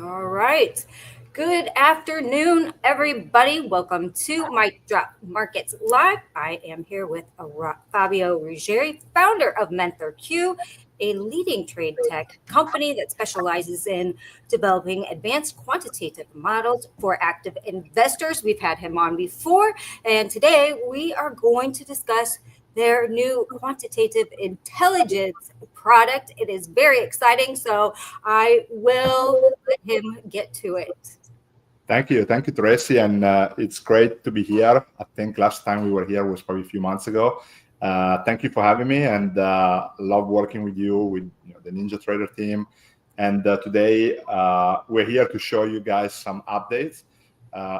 All right. Good afternoon, everybody. Welcome to Mic Drop Markets Live. I am here with Fabio Ruggieri, founder of MenthorQ, a leading trade tech company that specializes in developing advanced quantitative models for active investors. We've had him on before, and today we are going to discuss their new quantitative intelligence product. It is very exciting, so I will let him get to it. Thank you, Tracy, and it's great to be here. I think last time we were here was probably a few months ago. Thank you for having me, and love working with you, with the Ninja Trader team. And today we're here to show you guys some updates.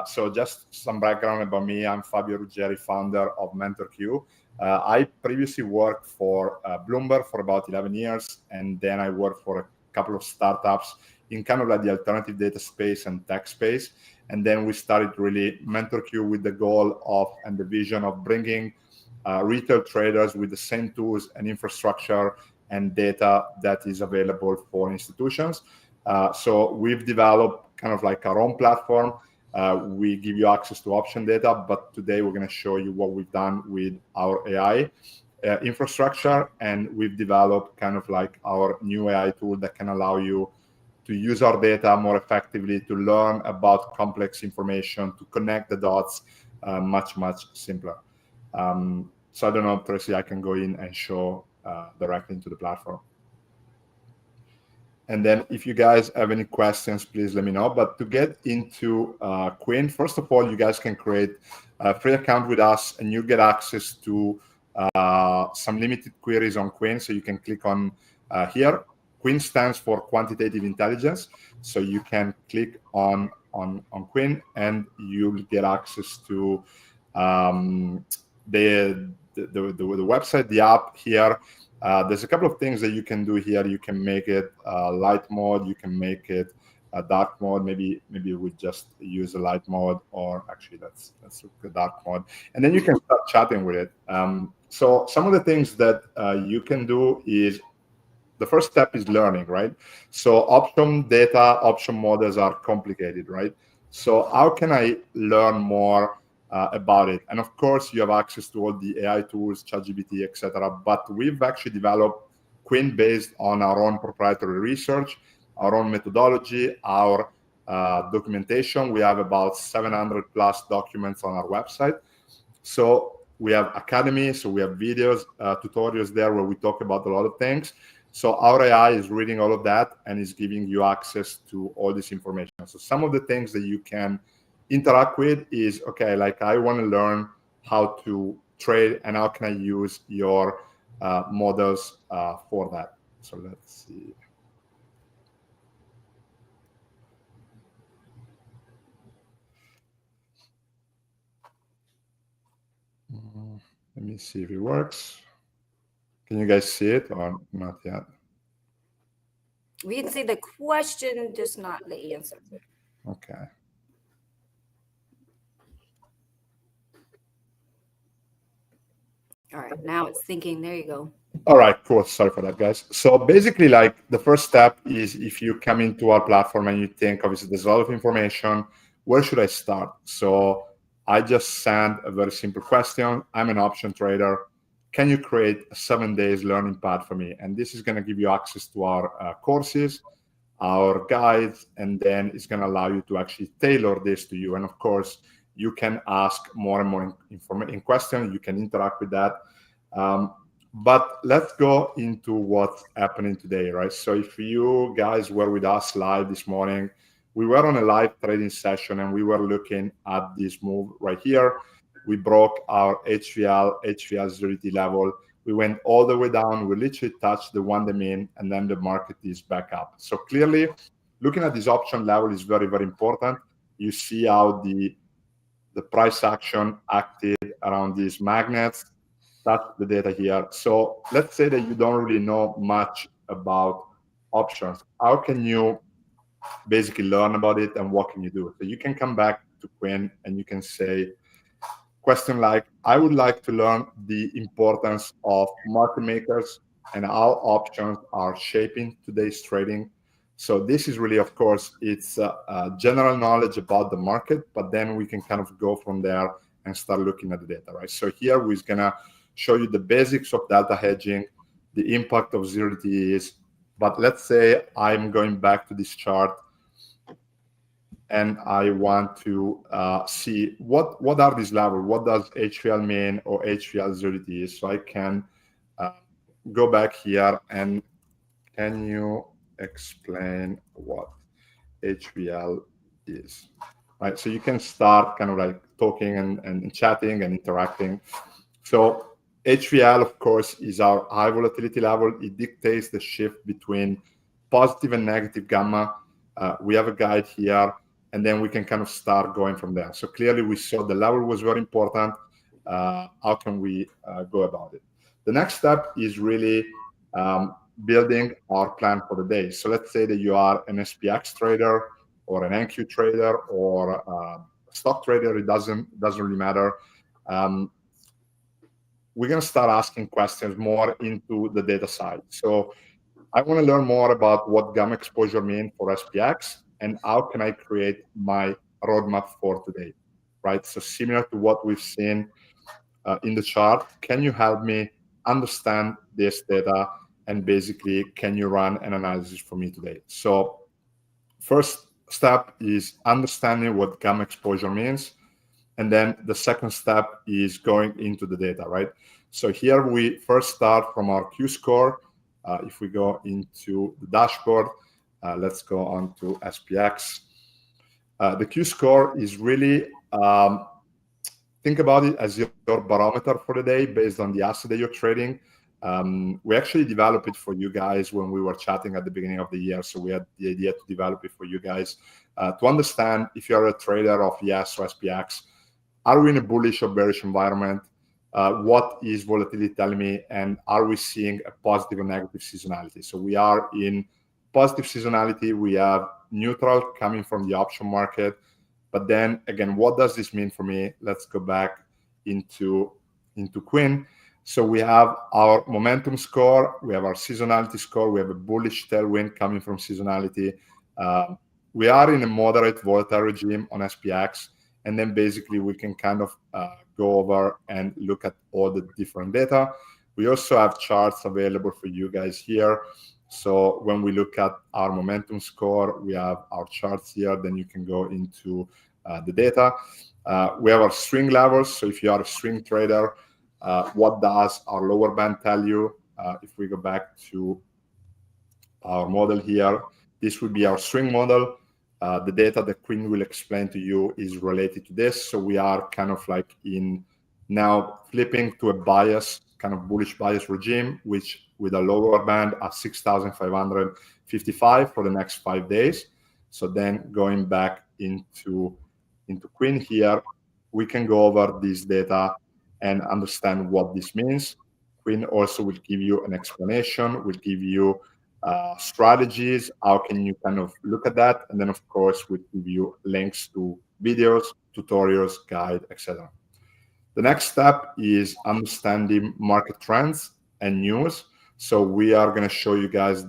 So just some background about me. I'm Fabio Ruggieri, founder of MenthorQ. I previously worked for Bloomberg for about 11 years, and then I worked for a couple of startups in kind of like the alternative data space and tech space. And then we started really MenthorQ with the goal of and the vision of bringing retail traders with the same tools and infrastructure and data that is available for institutions. So we've developed kind of like our own platform. We give you access to option data, but today we're going to show you what we've done with our AI infrastructure, and we've developed kind of like our new AI tool that can allow you to use our data more effectively, to learn about complex information, to connect the dots much simpler. So I don't know, Tracy, I can go in and show directly into the platform. And then if you guys have any questions, please let me know. But to get into Quinn, first of all, you guys can create a free account with us, and you get access to some limited queries on Quinn. So you can click on here. Quinn stands for Quantitative Intelligence. So you can click on Quinn, and you'll get access to the website, the app here. There's a couple of things that you can do here. You can make it light mode. You can make it a dark mode. Maybe we just use a light mode, or actually that's a dark mode. And then you can start chatting with it. So some of the things that you can do is, the first step is learning, right? So option data, option models are complicated, right? So how can I learn more about it? And of course, you have access to all the AI tools, ChatGPT, etc. But we've actually developed Quinn based on our own proprietary research, our own methodology, our documentation. We have about 700 plus documents on our website. So we have Academy, so we have videos, tutorials there where we talk about a lot of things. So our AI is reading all of that and is giving you access to all this information. So some of the things that you can interact with is, okay, like I want to learn how to trade, and how can I use your models for that. So let's see. Let me see if it works. Can you guys see it or not yet? We can see the question, just not the answer. Okay. All right, now it's thinking. There you go. All right, cool. Sorry for that, guys. So basically, like the first step is, if you come into our platform and you think, obviously, there's a lot of information, where should I start? So I just sent a very simple question. I'm an option trader. Can you create a 7 days learning path for me? And this is going to give you access to our courses, our guides, and then it's going to allow you to actually tailor this to you. And of course, you can ask more and more information in question. You can interact with that. But let's go into what's happening today, right? So if you guys were with us live this morning, we were on a live trading session, and we were looking at this move right here. We broke our HVL0 level. We went all the way down. We literally touched the 1-day mean, and then the market is back up. So clearly, looking at this option level is very, very important. You see how the price action acted around these magnets. That's the data here. So let's say that you don't really know much about options. How can you basically learn about it, and what can you do? So you can come back to Quinn and you can say, question like, I would like to learn the importance of market makers and how options are shaping today's trading. So this is really, of course, it's general knowledge about the market, but then we can kind of go from there and start looking at the data, right? So here we're gonna show you the basics of delta hedging, the impact of zero DTEs. But let's say I'm going back to this chart and I want to see what are these levels, what does HVL mean or HVL zero DTEs. So I can uh, go back here and can you explain what HVL is? Right, so you can start kind of like talking and chatting and interacting. So HVL, of course, is our high volatility level. It dictates the shift between positive and negative gamma. We have a guide here, and then we can kind of start going from there. So clearly we saw the level was very important. How can we go about it? The next step is really building our plan for the day. So let's say that you are an SPX trader or an NQ trader or a stock trader. It doesn't really matter. We're going to start asking questions more into the data side. So I want to learn more about what gamma exposure means for SPX and how can I create my roadmap for today, right? So similar to what we've seen in the chart, can you help me understand this data and basically can you run an analysis for me today? So first step is understanding what gamma exposure means. And then the second step is going into the data, right? So here we first start from our Q score. If we go into the dashboard, let's go on to SPX. The Q score is really, think about it as your barometer for the day based on the asset that you're trading. We actually developed it for you guys when we were chatting at the beginning of the year. So we had the idea to develop it for you guys to understand if you're a trader of ES or SPX, are we in a bullish or bearish environment? What is volatility telling me? And are we seeing a positive or negative seasonality? So we are in positive seasonality. We have neutral coming from the option market. But then again, what does this mean for me? Let's go back into Quinn. So we have our momentum score, we have our seasonality score, we have a bullish tailwind coming from seasonality. We are in a moderate volatile regime on SPX. And then basically we can kind of go over and look at all the different data. We also have charts available for you guys here. So when we look at our momentum score, we have our charts here. Then you can go into the data. We have our swing levels. So if you are a swing trader, what does our lower band tell you? If we go back to our model here, this would be our swing model. The data that Quinn will explain to you is related to this. So we are kind of like in now flipping to a bias, kind of bullish bias regime, which with a lower band at 6,555 for the next 5 days. So then going back into Quinn here, we can go over this data and understand what this means. Quinn also will give you an explanation, will give you strategies, how can you kind of look at that, and then of course we'll give you links to videos, tutorials, guide, etc. The next step is understanding market trends and news. So we are going to show you guys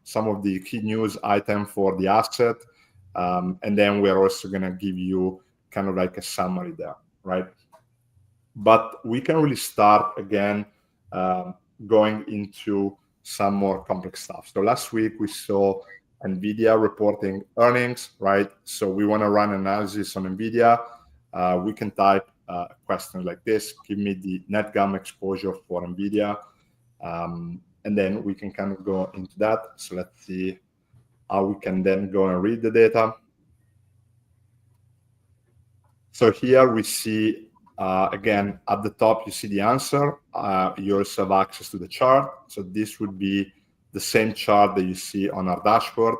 some of the key news item for the asset, and then we're also going to give you kind of like a summary there, right? But we can really start again going into some more complex stuff. So last week we saw NVIDIA reporting earnings, right? So we want to run analysis on NVIDIA. We can type a question like this: give me the net gamma exposure for NVIDIA. And then we can kind of go into that. So let's see how we can then go and read the data. So here we see, again, at the top, you see the answer. You also have access to the chart. So this would be the same chart that you see on our dashboard,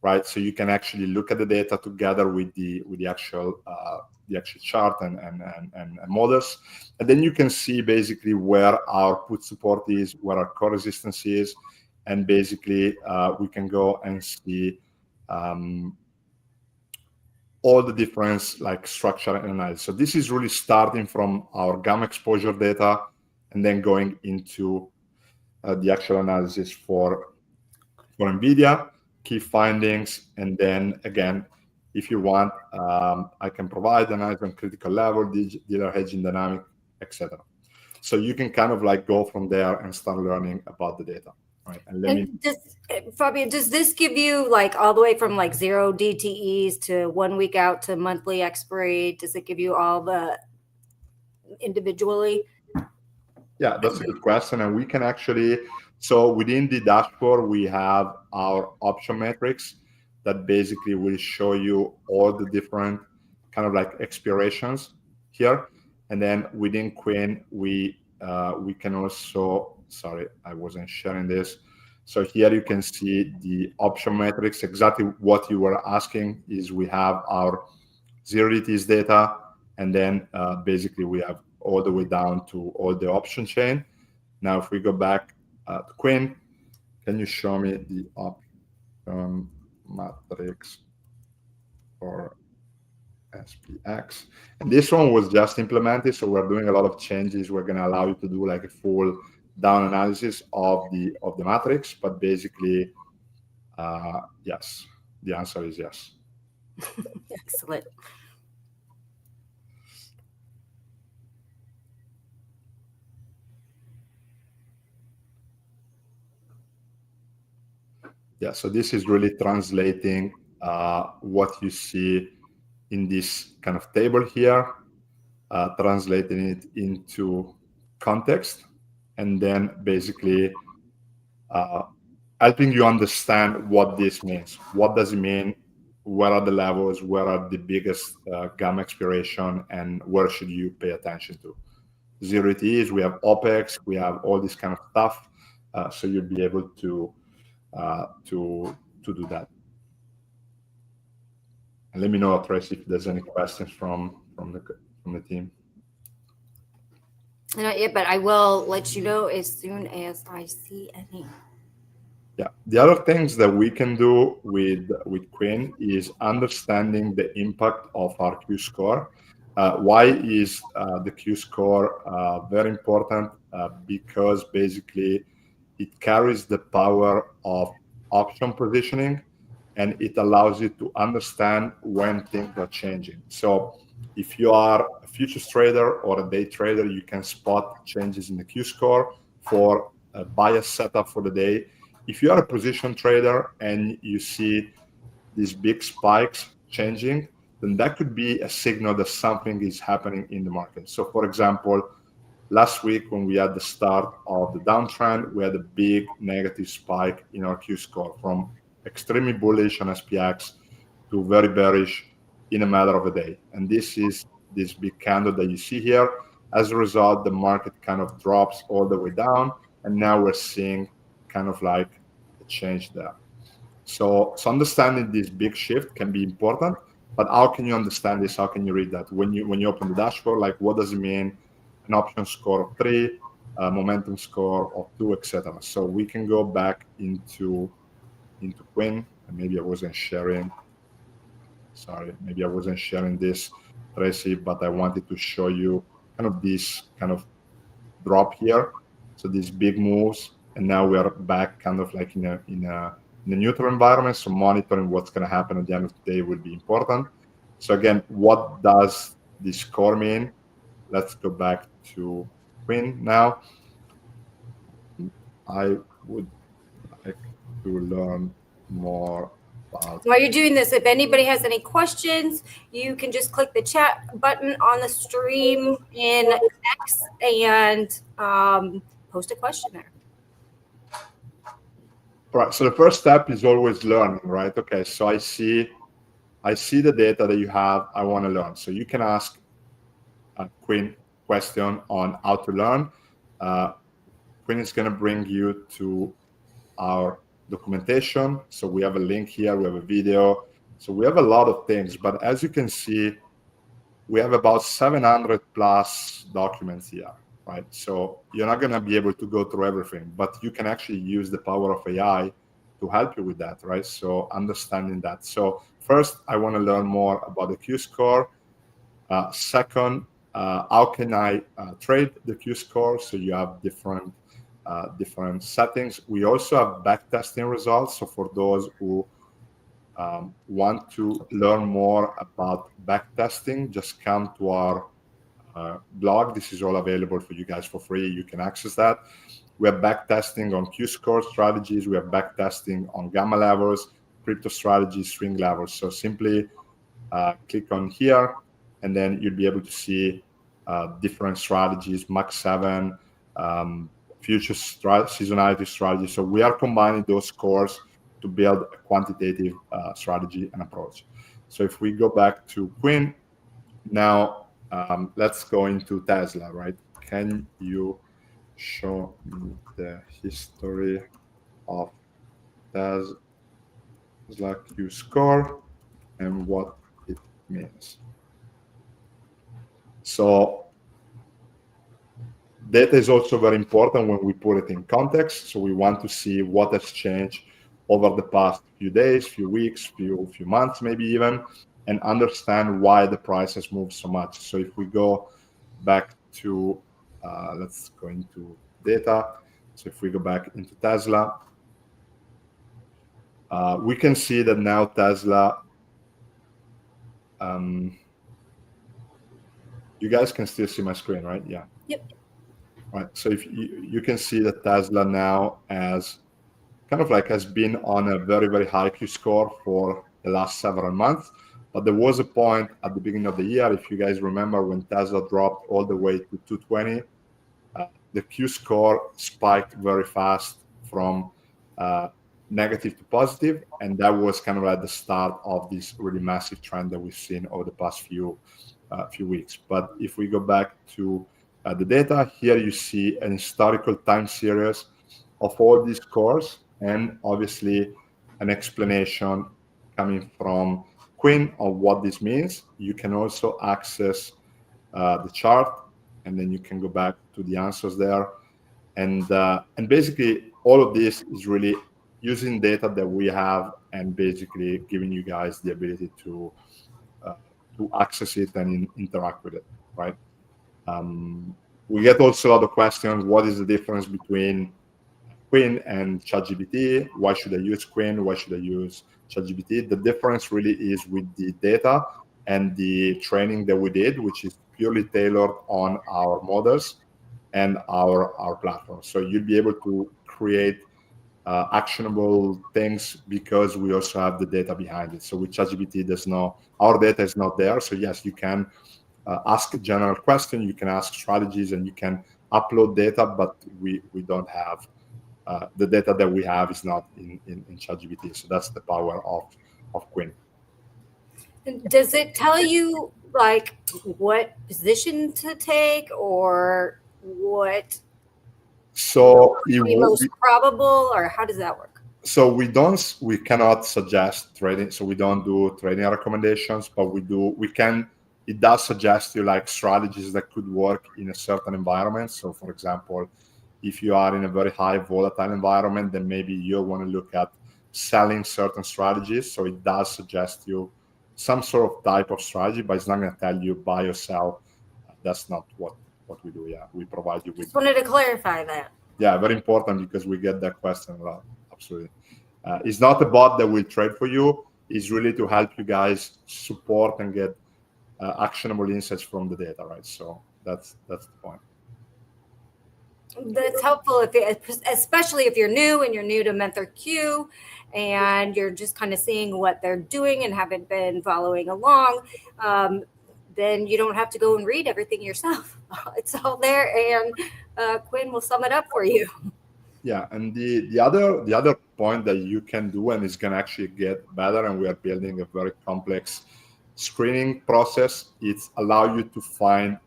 right? So you can actually look at the data together with the actual chart and models. And then you can see basically where our put support is, where our core resistance is. And basically, we can go and see all the difference like structure and analysis. So this is really starting from our gamma exposure data and then going into the actual analysis for NVIDIA. key findings, and then again, if you want, I can provide analysis on critical level, dealer hedging dynamic, etc. So you can kind of like go from there and start learning about the data, right? And let me, And Fabio, does this give you like all the way from like 0 DTEs to 1 week out to monthly expiry? Does it give you all the individually? yeah, that's a good question. And we can actually, so within the dashboard, we have our option metrics that basically will show you all the different kind of like expirations here. And then within Quinn, we can also, sorry, I wasn't sharing this. So here you can see the option metrics. Exactly what you were asking is we have our zero DTs data, and then basically we have all the way down to all the option chain. Now, if we go back to Quinn, can you show me the option matrix for SPX? And this one was just implemented, so we're doing a lot of changes. We're going to allow you to do like a full down analysis of the matrix, but basically, yes, the answer is yes. Excellent. Yeah, so this is really translating what you see in this kind of table here, translating it into context, and then basically helping you understand what this means. What does it mean? Where are the levels? Where are the biggest gamma expiration? And where should you pay attention to? Zero ETs, we have OPEX, we have all this kind of stuff. So you'll be able to do that. And let me know, Tracy, if there's any questions from the team. Not yet, but I will let you know as soon as I see any. Yeah. The other things that we can do with Quinn is understanding the impact of our Q score. Why is the Q score very important? Because basically it carries the power of option positioning, and it allows you to understand when things are changing. So if you are a futures trader or a day trader, you can spot changes in the Q score for a bias setup for the day. If you are a position trader and you see these big spikes changing, then that could be a signal that something is happening in the market. So for example, last week when we had the start of the downtrend, we had a big negative spike in our Q score from extremely bullish on SPX to very bearish in a matter of a day. And this is this big candle that you see here. As a result, the market kind of drops all the way down, and now we're seeing kind of like a change there. So understanding this big shift can be important, but how can you understand this? How can you read that? When you open the dashboard, like what does it mean? An option score of 3, a momentum score of 2, etc. So we can go back into Quinn, and maybe I wasn't sharing. Sorry, maybe I wasn't sharing this, Tracy, but I wanted to show you kind of this kind of drop here. So these big moves, and now we are back kind of like in a neutral environment. So monitoring what's going to happen at the end of the day will be important. So again, what does this score mean? Let's go back to Quinn now. I would like to learn more about. While you're doing this, if anybody has any questions, you can just click the chat button on the stream in X and post a question there. All right. So the first step is always learning, right? Okay. So I see the data that you have. I want to learn. So you can ask a Quinn question on how to learn. Quinn is going to bring you to our documentation. So we have a link here. We have a video. So we have a lot of things. But as you can see, we have about 700 plus documents here, right? So you're not going to be able to go through everything, but you can actually use the power of AI to help you with that, right? So understanding that. So first, I want to learn more about the Q score. Second, how can I trade the Q score? So you have different settings. We also have backtesting results. So for those who want to learn more about backtesting, just come to our blog. This is all available for you guys for free. You can access that. We have backtesting on Q-score strategies. We have backtesting on gamma levels, crypto strategies, string levels. So simply click on here, and then you'll be able to see different strategies, Max 7, future seasonality strategy. So we are combining those scores to build a quantitative strategy and approach. So if we go back to Quinn, now let's go into Tesla, right? Can you show me the history of Tesla Q score and what it means? So data is also very important when we put it in context. So we want to see what has changed over the past few days, few weeks, few months, maybe even, and understand why the price has moved so much. So if we go back to, let's go into data. So if we go back into Tesla, we can see that now Tesla, you guys can still see my screen, right? Yeah. Yep. Right. So if you can see that Tesla now has been on a very, very high Q score for the last several months. But there was a point at the beginning of the year, if you guys remember, when Tesla dropped all the way to 220, the Q score spiked very fast from negative to positive, and that was kind of at the start of this really massive trend that we've seen over the past few weeks. But if we go back to the data, here you see an historical time series of all these scores, and obviously an explanation coming from Quinn of what this means. You can also access the chart, and then you can go back to the answers there. And basically, all of this is really using data that we have and basically giving you guys the ability to access it and interact with it, right? We get also a lot of questions. What is the difference between Quinn and ChatGPT? Why should I use Quinn? Why should I use ChatGPT? The difference really is with the data and the training that we did, which is purely tailored on our models and our platform. So you'll be able to create actionable things because we also have the data behind it. So with ChatGPT, our data is not there. So yes, you can ask a general question, you can ask strategies, and you can upload data, but we don't have the data that we have is not in ChatGPT. So that's the power of Quinn. Does it tell you like what position to take or what So the most probable, or how does that work? So we cannot suggest trading. So we don't do trading recommendations, but it does suggest you like strategies that could work in a certain environment. So for example, if you are in a very high volatile environment, then maybe you want to look at selling certain strategies. So it does suggest you some sort of type of strategy, but it's not going to tell you buy or sell. That's not what we do. Yeah, we provide you with. Just wanted to clarify that. Yeah, very important because we get that question a lot. Absolutely. It's not a bot that will trade for you. It's really to help you guys support and get actionable insights from the data, right? So that's the point. That's helpful, especially if you're new and you're new to MenthorQ and you're just kind of seeing what they're doing and haven't been following along. Then you don't have to go and read everything yourself. It's all there, and Quinn will sum it up for you. Yeah, and the other point that you can do, and it's gonna actually get better, and we are building a very complex screening process. It's allow you to find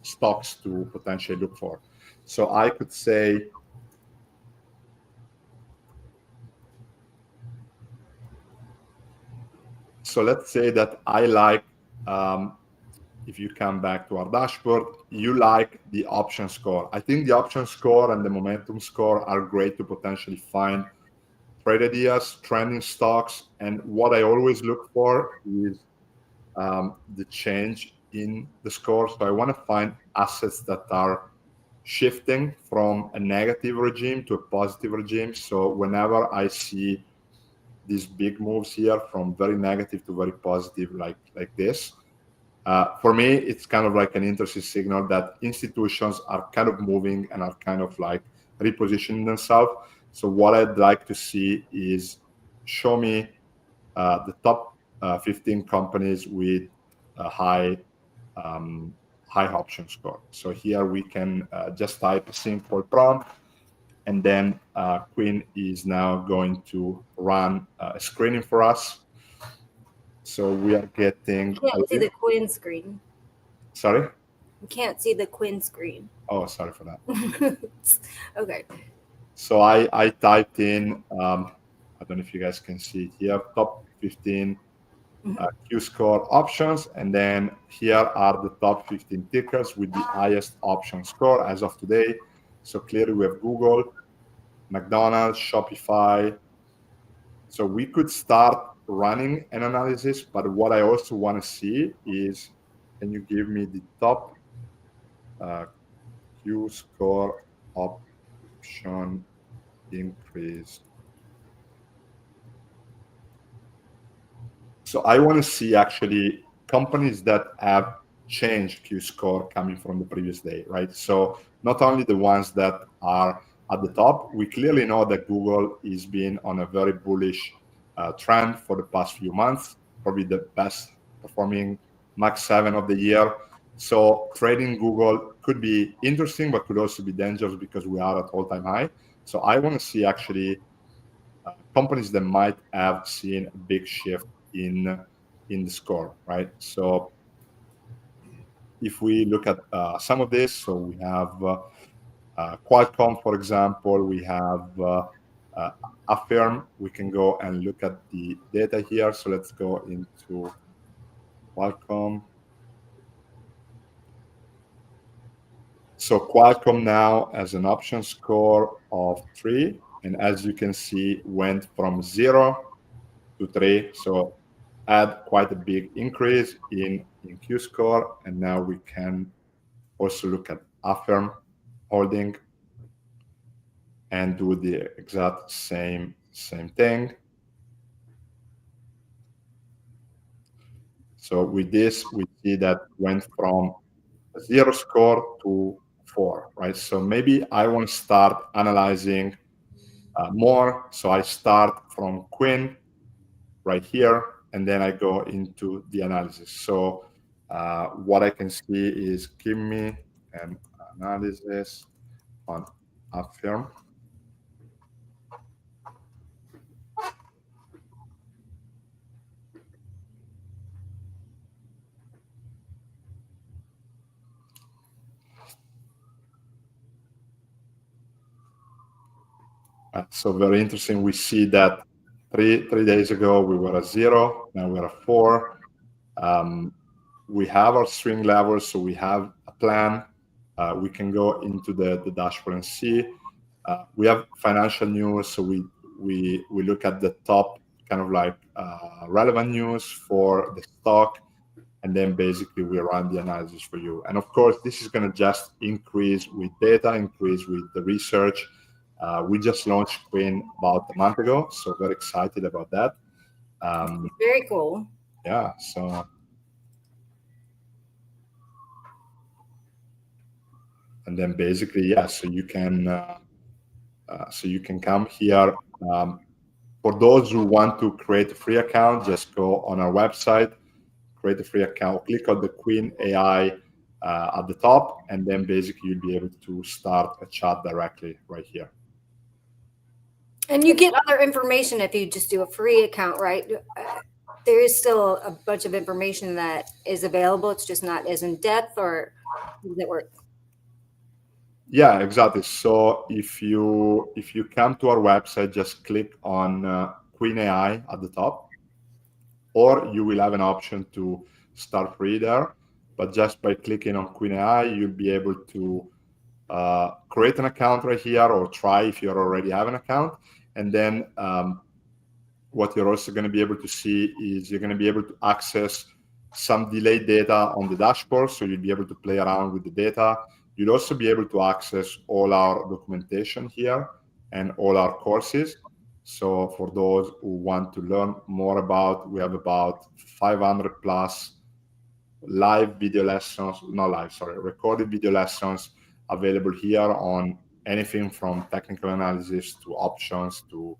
stocks to potentially look for. So I could say, so let's say that I like, if you come back to our dashboard, you like the option score. I think the option score and the momentum score are great to potentially find trade ideas, trending stocks. And what I always look for is the change in the score. So I want to find assets that are shifting from a negative regime to a positive regime. So whenever I see these big moves here from very negative to very positive, like this. For me, it's kind of like an interesting signal that institutions are kind of moving and are kind of like repositioning themselves. So what I'd like to see is show me the top 15 companies with a high option score. So here we can just type a simple prompt, and then Quinn is now going to run a screening for us. So we are getting. You can't see the Quinn screen. Sorry? You can't see the Quinn screen. Oh, sorry for that. Okay. So I typed in, I don't know if you guys can see it here, top 15 Q score options. And then here are the top 15 tickers with the highest option score as of today. So clearly we have Google, McDonald's, Shopify. So we could start running an analysis, but what I also want to see is, can you give me the top Q score option increase? So I want to see actually companies that have changed Q score coming from the previous day, right? So not only the ones that are at the top, we clearly know that Google is being on a very bullish trend for the past few months, probably the best performing Max 7 of the year. So trading Google could be interesting, but could also be dangerous because we are at all-time high. So I want to see actually companies that might have seen a big shift in the score, right? So if we look at some of this, so we have Qualcomm, for example, we have Affirm. We can go and look at the data here. So let's go into Qualcomm. So Qualcomm now has an option score of 3, and as you can see, went from 0 to 3. So had quite a big increase in Q score, and now we can also look at Affirm holding and do the exact same thing. So with this, we see that went from a 0 score to 4, right? So maybe I want to start analyzing more. So I start from Quinn right here, and then I go into the analysis. So what I can see is give me an analysis on Affirm. So very interesting. We see that three days ago we were at 0, now we're at 4. We have our swing levels, so we have a plan. We can go into the dashboard and see. We have financial news, so we look at the top kind of like relevant news for the stock, and then basically we run the analysis for you. And of course, this is going to just increase with data, increase with the research. We just launched Quinn about a month ago, so very excited about that. Very cool. Yeah, so. And then basically, yeah, so you can come here. For those who want to create a free account, just go on our website, create a free account, click on the Quinn AI at the top, and then basically you'll be able to start a chat directly right here. And you get other information if you just do a free account, right? There is still a bunch of information that is available. It's just not as in depth, or does it work? Yeah, exactly. So if you come to our website, just click on Quinn AI at the top, or you will have an option to start free there. But just by clicking on Quinn AI, you'll be able to create an account right here, or try if you already have an account. And then what you're also going to be able to see is you're going to be able to access some delayed data on the dashboard. So you'll be able to play around with the data. You'll also be able to access all our documentation here and all our courses. So for those who want to learn more about, we have about 500 plus live video lessons, not live, sorry, recorded video lessons available here on anything from technical analysis to options to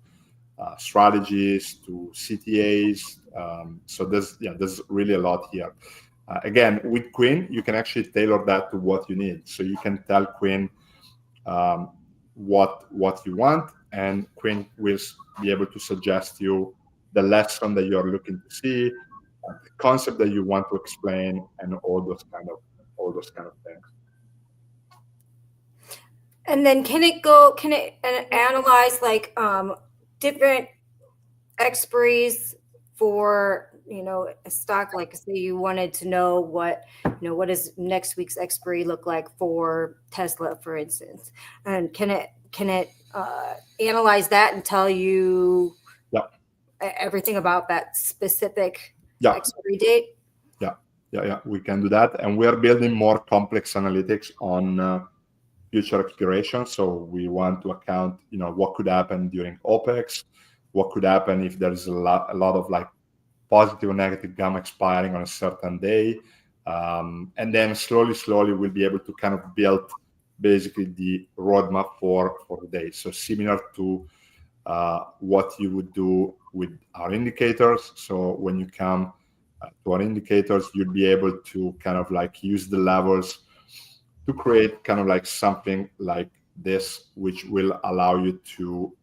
strategies to CTAs. So there's really a lot here. Again, with Quinn, you can actually tailor that to what you need. So you can tell Quinn um, what you want, and Quinn will be able to suggest you the lesson that you're looking to see, the concept that you want to explain, and all those kind of things. And then can it analyze like different expiries for, a stock? Like say you wanted to know what does next week's expiry look like for Tesla, for instance, and can it analyze that and tell you Yeah, everything about that specific yeah, expiry date? yeah. We can do that, and we are building more complex analytics on future expiration. So we want to account, what could happen during OPEX, what could happen if there's a lot of like positive or negative gamma expiring on a certain day. And then slowly, we'll be able to kind of build basically the roadmap for the day. So similar to what you would do with our indicators. So when you come to our indicators, you'd be able to kind of like use the levels to create kind of like something like this, which will allow you to,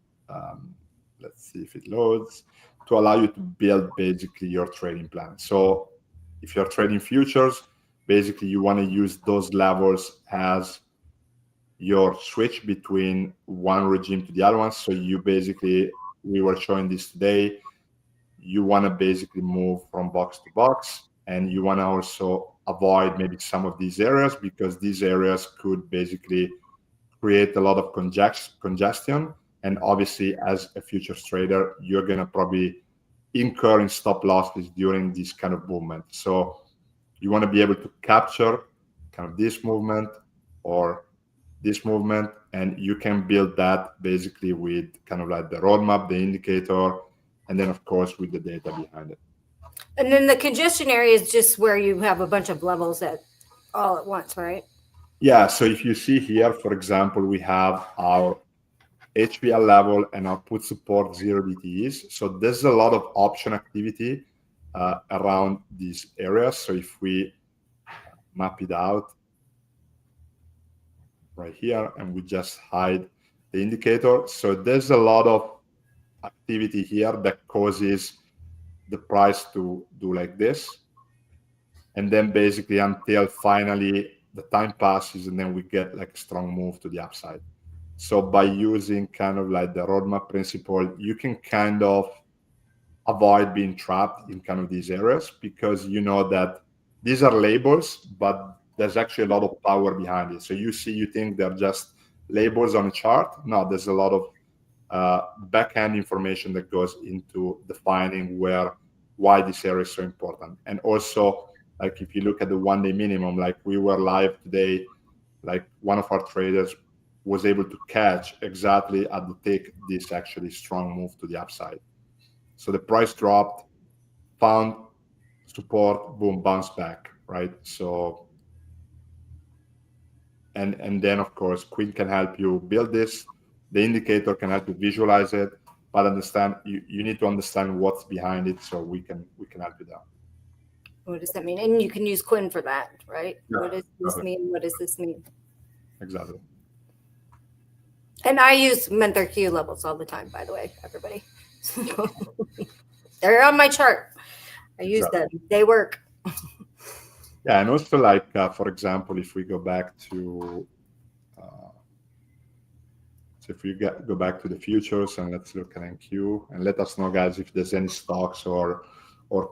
let's see if it loads, to allow you to build basically your trading plan. So if you're trading futures, basically you want to use those levels as your switch between one regime to the other one. So you basically, we were showing this today, you want to basically move from box to box, and you want to also avoid maybe some of these areas, because these areas could basically create a lot of congestion. And obviously, as a futures trader, you're going to probably incur in stop losses during this kind of movement. So you want to be able to capture kind of this movement or this movement, and you can build that basically with kind of like the roadmap, the indicator, and then of course with the data behind it. And then the congestion area is just where you have a bunch of levels at all at once, right? Yeah, so if you see here, for example, we have our HPL level and our put support 0 DTEs. So there's a lot of option activity around these areas. So if we map it out right here and we just hide the indicator, so there's a lot of activity here that causes the price to do like this. And then basically until finally the time passes and then we get like a strong move to the upside. So by using kind of like the roadmap principle, you can kind of avoid being trapped in kind of these areas, because you know that these are labels, but there's actually a lot of power behind it. So you think they're just labels on a chart. No, there's a lot of back-end information that goes into defining why this area is so important. And also, like if you look at the 1-day minimum, like we were live today, like one of our traders was able to catch exactly at the tick this actually strong move to the upside. So the price dropped, found support, boom, bounce back, right? So and then of course Quinn can help you build this. The indicator can help you visualize it, but understand you need to understand what's behind it, so we can help you there. What does that mean? And you can use Quinn for that, right? Yeah, What does this exactly. mean? What does this mean? Exactly. And I use MenthorQ levels all the time, by the way, everybody. They're on my chart. I use them. They work. Yeah, and also like for example, if we go back to so if we go back to the futures and let's look at NQ, and let us know, guys, if there's any stocks or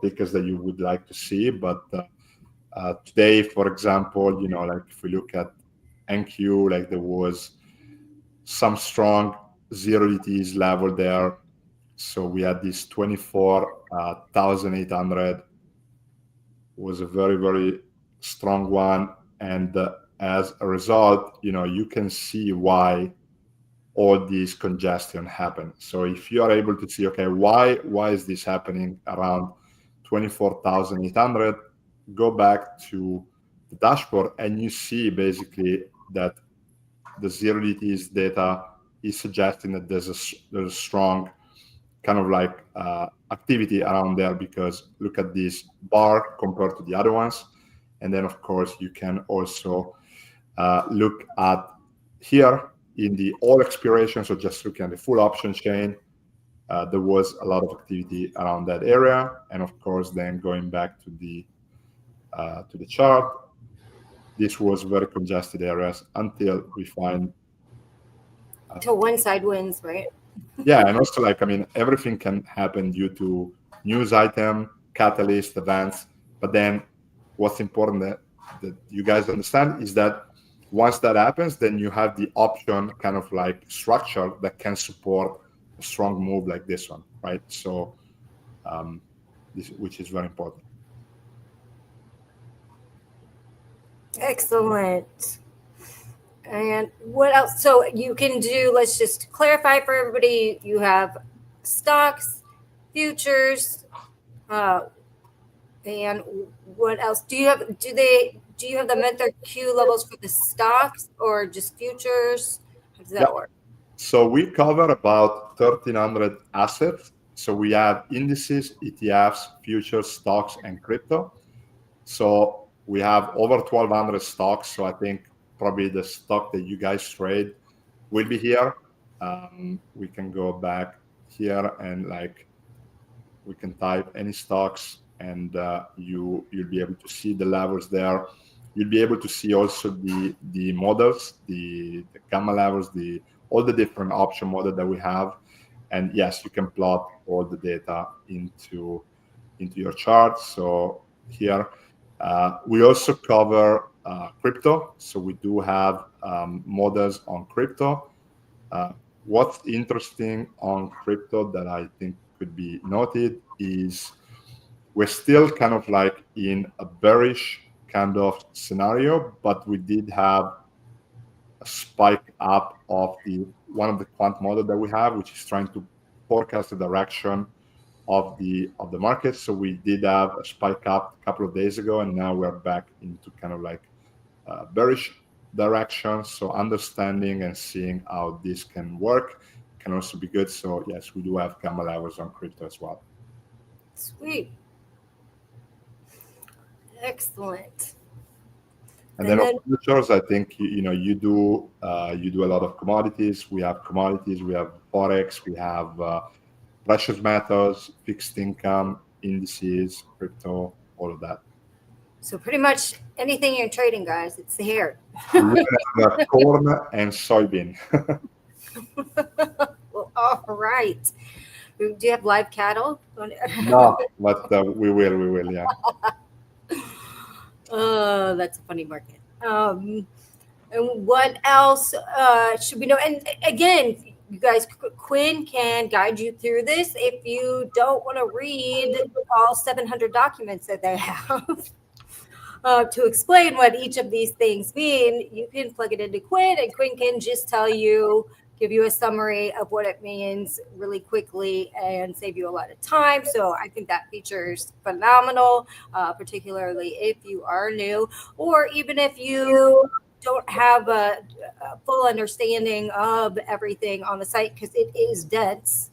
tickers that you would like to see. But today, for example, like if we look at NQ, like there was some strong 0 DTs level there. So we had this 24,800 was a very, very strong one. And as a result, you can see why all this congestion happen. So if you are able to see, okay, why is this happening around 24,800, go back to the dashboard and you see basically that the zero DTs data is suggesting that there's a strong kind of like activity around there, because look at this bar compared to the other ones. And then of course you can also look at here in the all expiration. So just looking at the full option chain, there was a lot of activity around that area. And of course, then going back to the chart, this was very congested areas until we find Till one side wins, right? yeah. And also, like, I mean, everything can happen due to news item, catalyst, events. But then what's important that you guys understand is that once that happens, then you have the option kind of like structure that can support a strong move like this one, right? So this, which is very important. Excellent. And what else? So you can do, let's just clarify for everybody, you have stocks, futures, and what else? Do you have the MenthorQ levels for the stocks or just futures? How does that work? So we cover about 1,300 assets. So we have indices, ETFs, futures, stocks, and crypto. So we have over 1,200 stocks. So I think probably the stock that you guys trade will be here. We can go back here and like we can type any stocks, and you'll be able to see the levels there. You'll be able to see also the models, the gamma levels, all the different option model that we have. And yes, you can plot all the data into your chart. So here we also cover crypto. So we do have models on crypto. What's interesting on crypto that I think could be noted is we're still kind of like in a bearish kind of scenario, but we did have a spike up of one of the quant model that we have, which is trying to forecast the direction of the market. So we did have a spike up a couple of days ago, and now we're back into kind of like bearish direction. So understanding and seeing how this can work can also be good. So yes, we do have gamma levels on crypto as well. Sweet. Excellent. And then on futures, I think you do a lot of commodities. We have commodities, we have forex, we have precious metals, fixed income, indices, crypto, all of that. So pretty much anything you're trading, guys, it's here. Corn and soybean. Well, all right. Do you have live cattle? No, but we will, yeah. Oh, that's a funny market. And what else should we know? And again, you guys, Quinn can guide you through this if you don't want to read all 700 documents that they have. To explain what each of these things mean, you can plug it into Quinn, and Quinn can just give you a summary of what it means really quickly and save you a lot of time. So I think that feature is phenomenal, particularly if you are new, or even if you don't have a full understanding of everything on the site, because it is dense.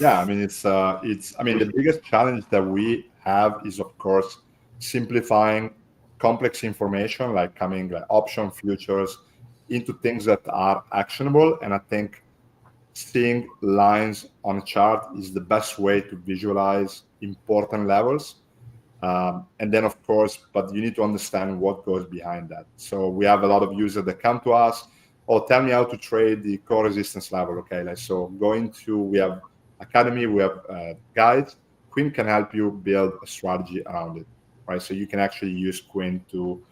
Yeah, I mean, the biggest challenge that we have is, of course, simplifying complex information like option futures into things that are actionable. And I think seeing lines on a chart is the best way to visualize important levels. And then, of course, but you need to understand what goes behind that. So we have a lot of users that come to us, oh, tell me how to trade the core resistance level. Okay, we have Academy, we have guides. Quinn can help you build a strategy around it, right? So you can actually use Quinn to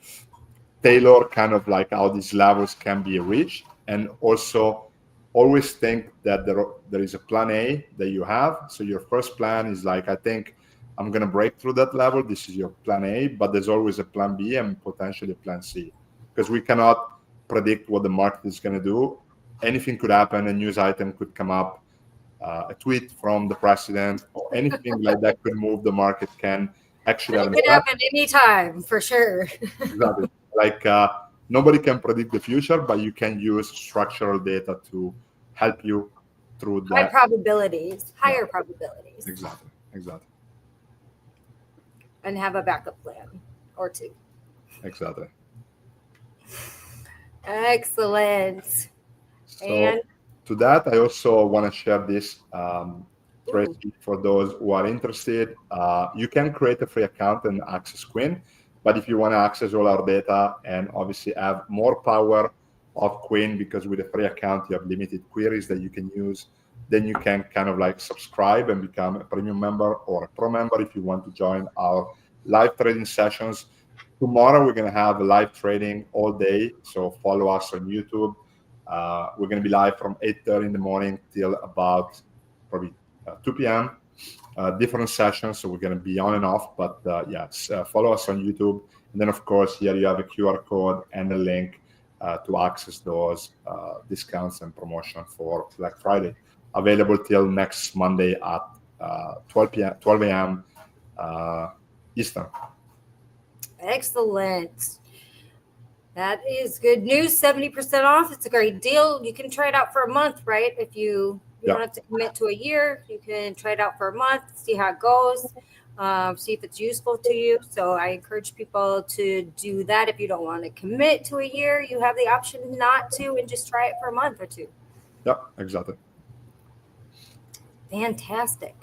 tailor kind of like how these levels can be reached, and also always think that there is a plan A that you have. So your first plan is like, I think I'm going to break through that level. This is your plan A, but there's always a plan B and potentially a plan C, because we cannot predict what the market is going to do. anything could happen. A news item could come up, a tweet from the president, or anything like that could move the market can actually have It an could effect. happen anytime, for sure. Exactly. Like nobody can predict the future, but you can use structural data to help you through High that. probabilities, Yeah, higher probabilities, exactly, exactly, and have a backup plan or two. exactly. Excellent. So And to that, I also want to share this, ooh, Tracy, for those who are interested. You can create a free account and access Queen, but if you want to access all our data and obviously have more power of Queen, because with a free account you have limited queries that you can use, then you can kind of like subscribe and become a premium member or a pro member if you want to join our live trading sessions. Tomorrow we're going to have live trading all day, so follow us on YouTube. We're going to be live from 8:30 in the morning till about probably 2 p.m. Different sessions, so we're going to be on and off. But yes, follow us on YouTube. And then, of course, here you have a QR code and a link to access those discounts and promotion for Black Friday. Available till next Monday at 12 a.m. Eastern. excellent. That is good news. 70% off. It's a great deal. You can try it out for a month, right? If you Yeah. don't have to commit to a year, you can try it out for a month, see how it goes, see if it's useful to you. So I encourage people to do that. If you don't want to commit to a year, you have the option not to and just try it for a month or two. Yeah, exactly. Fantastic.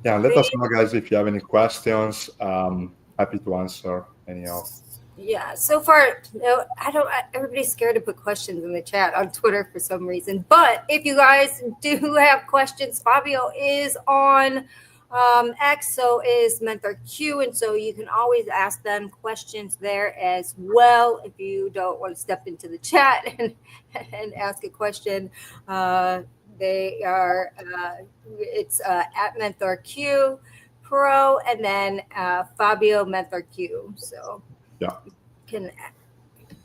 Yeah, let us know, guys, if you have any questions. Happy to answer any of. Yeah, so far, no, I don't. Everybody's scared to put questions in the chat on Twitter for some reason. But if you guys do have questions, Fabio is on X, so is MenthorQ, and so you can always ask them questions there as well. If you don't want to step into the chat and ask a question, they are. It's at MenthorQ Pro, and then Fabio MenthorQ. So Yeah. can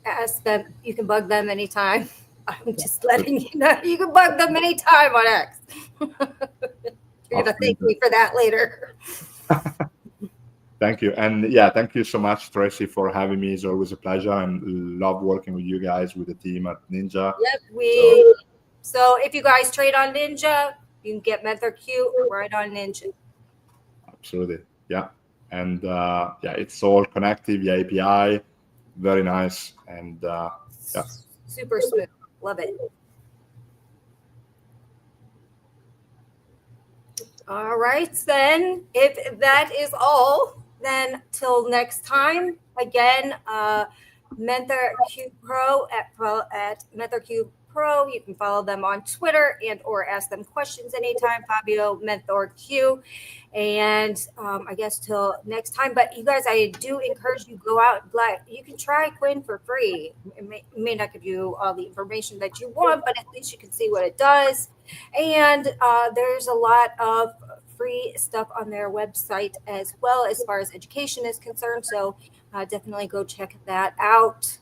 ask them. You can bug them anytime. I'm just letting you know. You can bug them anytime on X. You're gonna thank me for that later. Thank you. And yeah, thank you so much, Tracy, for having me. It's always a pleasure, and love working with you guys, with the team at Ninja. Yep, so if you guys trade on Ninja, you can get MenthorQ right on Ninja. Absolutely. Yeah. And yeah, it's all connected via API. Very nice. And yeah. Super smooth. Love it. All right, then. If that is all, then till next time. Again, MenthorQ Pro at MenthorQ Pro. You can follow them on Twitter and or ask them questions anytime. Fabio MenthorQ. And I guess till next time. But you guys, I do encourage you go out. You can try Quinn for free. It may not give you all the information that you want, but at least you can see what it does. And there's a lot of free stuff on their website as well as far as education is concerned. So definitely go check that out.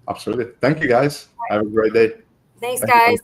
Absolutely. Thank you, guys. Have a great day. Thanks, Thank you. guys.